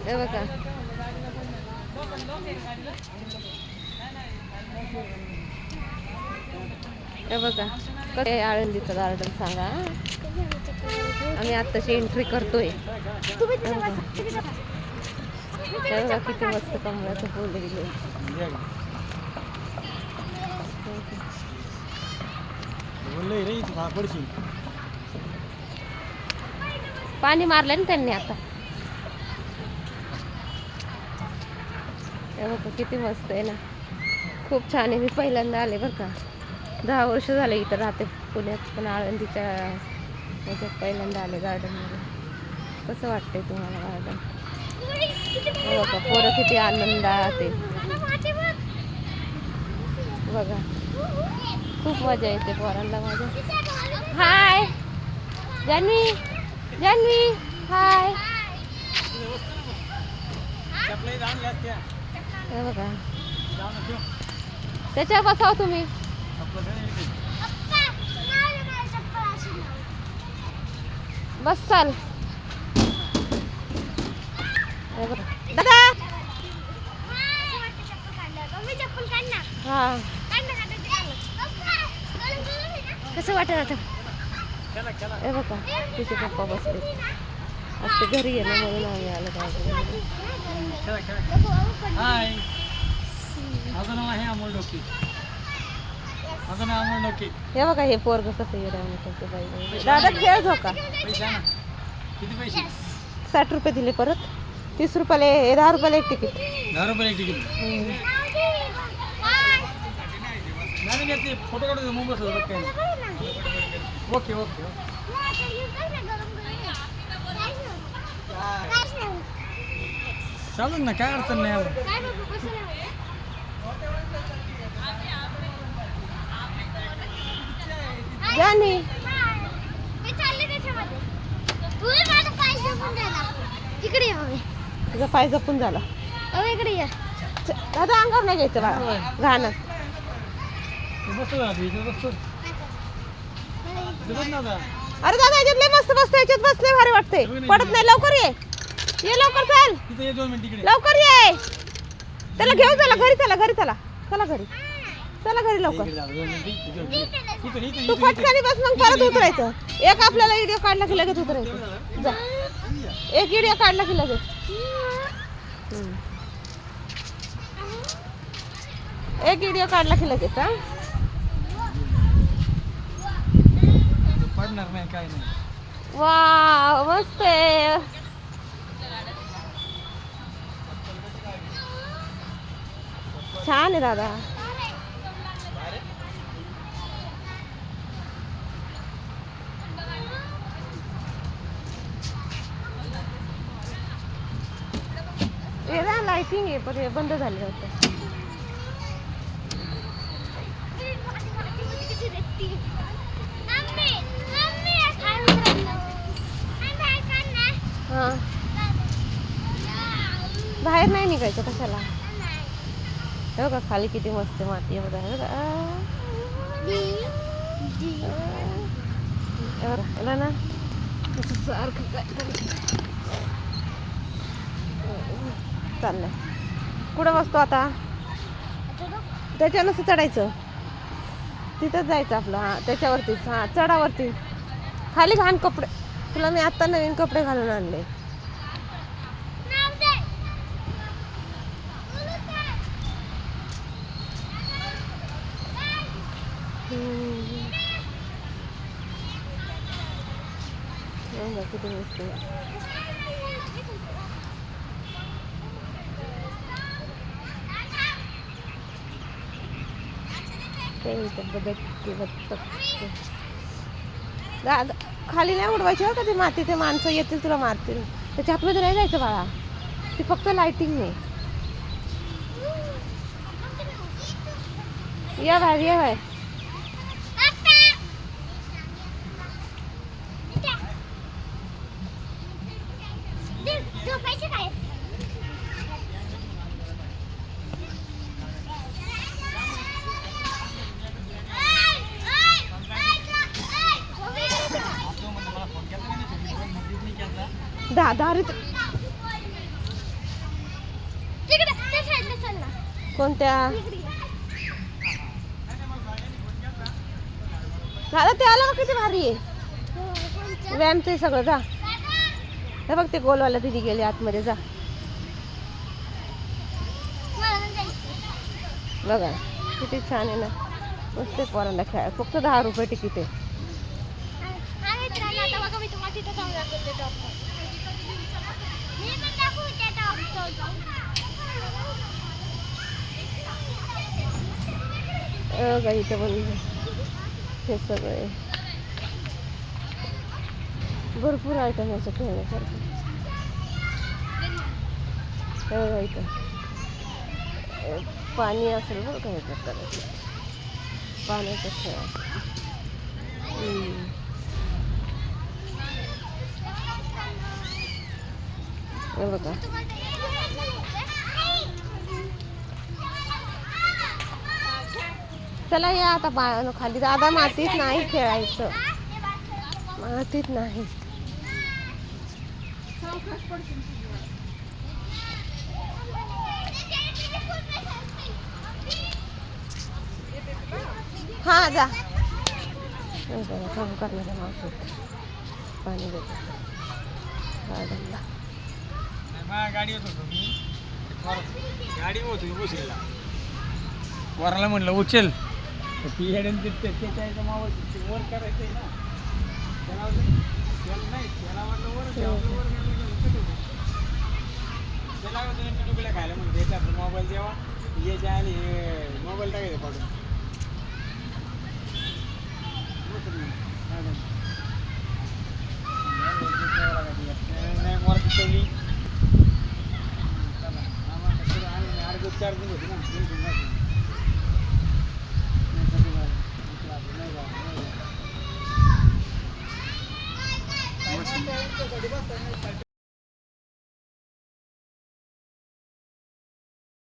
हे बघा हे बघा कसं आळंदीचं गार्डन सांगा. आम्ही आत्ताची एंट्री करतोय. हे बघा किती मस्त कमळाचं फुल दिले. पाणी मारलं ना त्यांनी आता. हे बघा किती मस्त आहे ना, खूप छान आहे. मी पहिल्यांदा आले बरं का, 10 वर्ष झाले इथं राहते पुण्यात, पण आळंदीच्या ह्याच्यात पहिल्यांदा आले गार्डनमध्ये. कसं वाटतंय तुम्हाला गार्डन? हो बघा पोरं किती आनंदात आहे बघा, खूप मजा येते पोरांना माझ्या. हाय जान्हवी, जान्हवी हाय. हे बघा त्याच्यावर बसाव तुम्ही. बस चाल. दादा हा कसं वाटत आता? हे बघा तिचे पप्पा बसले. आज ते घरी आहे ना म्हणून आम्ही आलो गार्डनमध्ये. हाय, माझं नाव आहे अमोल डोके. माझं नाव अमोल डोके. हे बघा हे पोरग कसं येऊन करते बाई. दादा खेळ झोका. पैसे ना, किती पैसे? 60 रुपये दिले परत. 30 रुपयाला 10 रुपयाला एक तिकीट. 10 रुपये एक तिकीट. नाही घेतली, फोटो काढतो मुंबईत होतं काही. Okay okay. चालू ना, काय अडचण नाही. जानी इकडे तुझा पाय जपून झाला. इकडे या दादा अंगावर नाही घ्यायचं बाळा, घाणच. अरे दादा याच्यात लय मस्त बसतो, याच्यात बसले भारी वाटते. पडत नाही. लवकर ये, ये लवकर चाल, लवकर ये. त्याला घेऊन चला घरी, चला घरी, चला चला घरी, चला घरी लवकर. तू पटकानी बस, मग परत उतरायचं. एक आपल्याला व्हिडिओ काढला की लगेच उतरायचं. जा, एक व्हिडिओ काढला की लगेच. एक व्हिडिओ काढला की लगेच. हा पडणार नाही काय नाही. वा मस्त आहे. छान आहे दादा. हे लाइटिंग आहे पण हे बंद झाले होते. हा बाहेर नाही निघायचं कशाला. हे बघा खाली किती मस्त माती आहे बघा. बघा ना सारखं काय चाललंय. कुठं बसतो आता? त्याच्यावरच चढायचं, तिथंच जायचं आपलं. हा त्याच्यावरतीच. हा चढावरती. खाली घाण कपडे. तुला मी आत्ता नवीन कपडे घालून आणले. किती मस्त. खाली नाही उडवायची हो का ती माती. ते माणसं येतील तुला मारतील. त्याच्या आतमध्ये नाही जायचं बाळा. ती फक्त लाइटिंग नाही. या बाहेर, या बाहेर. दारीत तिकडे त्या साईडला चल ना. कोणत्या इकडे ये. दादा ते आलं का किती भारी आहे हो, कोणचं? व्यायामचं सगळं जा हे बघ ते गोलवाला दिदी गेली आतमध्ये जा मला पण जायचं. बघा किती छान आहे ना मस्त पोरांना खेळ फक्त 10 रुपये तिकीट आहे हा मित्रांनो, आता बघा मी तुम्हाला तिथं जाऊन दाखवते टॉप. मी पण दाखवू त्या टॉप. बघा इथं पण हे सगळं आहे भरपूर आयटम याचं खेळण्यासारखं हे बघा इथं पाणी असेल बरं का ह्याच्यात करायचं पाण्याचं खेळ हे बघा चला या आता पायानं खाली दादा मातीत नाही खेळायचं मातीत नाही हा जा काम करणाऱ्या मावशी पाणी देतो गार्डनला माझ्या गाडीवर होतो मी गाडीवर होतो मी बसलेला वराला म्हणलं उचल त्याच्या मावर वर करायचं आहे ना त्याला नाही त्याला वाटलं वर त्याला टुकल्या खायला म्हणते याच्या आपला मोबाईल जेव्हा याच्या आले मोबाईल टाकायचं पाडून नाही मोर पिकवली चार्जिंग होती ना